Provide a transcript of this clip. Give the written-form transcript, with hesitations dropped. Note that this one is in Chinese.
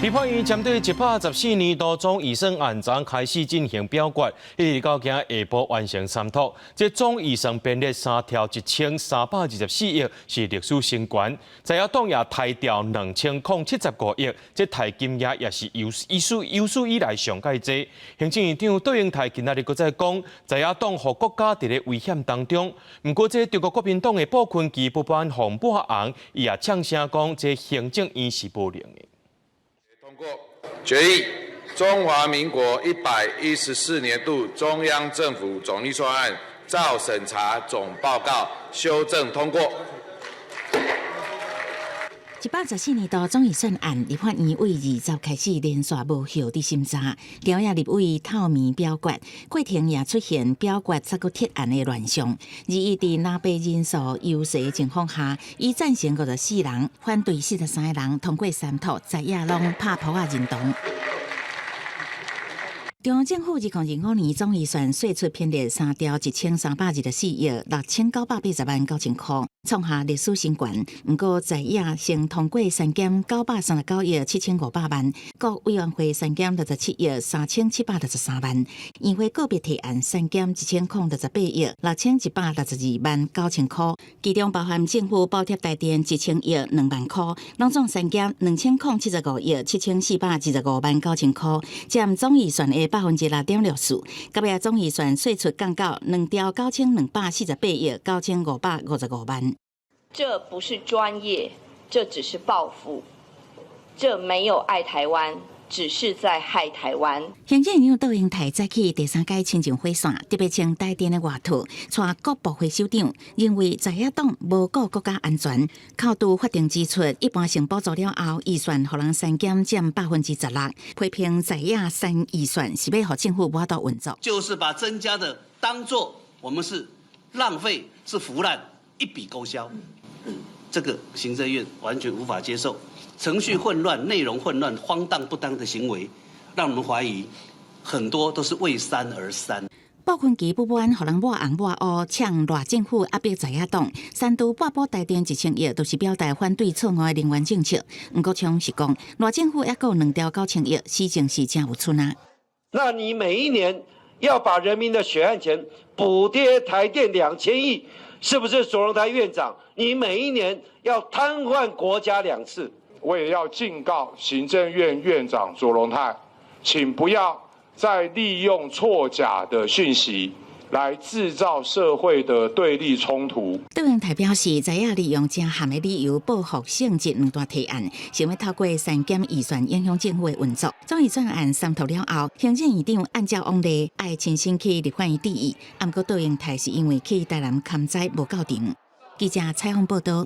立法院针对114年度总预算案昨开始进行表决，一直到今下晡完成三读。这总预算编列3条1324亿，是历史新高。在野党也抬调2075亿，这抬金额也是有史以来上介多。行政院长杜英泰今仔日搁再讲，在野党和国家伫咧危险当中。不过，这中国国民党的部分基不班红不红，伊也呛声讲，这行政院是无能的。 通过决议，中华民国114年度中央政府总预算案照审查总报告修正通过。 114年度总预算案，立法院为20开始连续无休的审查，朝野立委透明表决，过程也出现表决煞个铁案的乱象。伊伫拿票人数优势的情况下，以赞成54人，反对43人通过三读，在野拢拍扑啊认同。 中央政府2025年总预算税出编列3条1324亿6980万9千块，创下历史新高。不过在野先通过删减939亿7500万，各委员会删减67亿3763万，议会个别提案删减1068亿6162万9千块，其中包含政府补贴台电1000亿2万块，拢总删减2075亿7425万9千块，占总预算的6.64%，甲尾总预算税出降到2条9248亿9555万。这不是专业，这只是报复，这没有爱台湾，只是在害台湾。行政院杜英泰早起第3届亲情会线，特别请台电的外套，带各部会首长，认为在野党无顾国家安全，扣除法定支出，一般性补助了后，预算互人删减占16%，批评在野删预算是要互政府无法度运作，就是把增加的当作我们是浪费、是腐烂，一笔勾销。这个行政院完全无法接受，程序混乱、内容混乱、荒诞不当的行为，让我们怀疑很多都是为删而删。部分期不满，互人抹红抹黑，呛赖政府压迫在野党，三度拨补台电1000亿，都是表达反对错误的能源政策。不过，枪是讲赖政府还有2条9000亿，施政是真有寸啊。那你每一年要把人民的血汗钱补贴台电2000亿，是不是卓荣泰院长？你每一年要瘫痪国家2次。我也要警告行政院院长卓荣泰，请不要再利用错假的讯息来制造社会的对立冲突。杜英泰表示，在野利用正含的理由报复性质2大提案，想要透过删减预算影响政府的运作。总预算案三读了后，行政院长按照往例爱亲身去立法院质疑，不过杜英泰是因为去台南勘灾无够长。记者采访报道。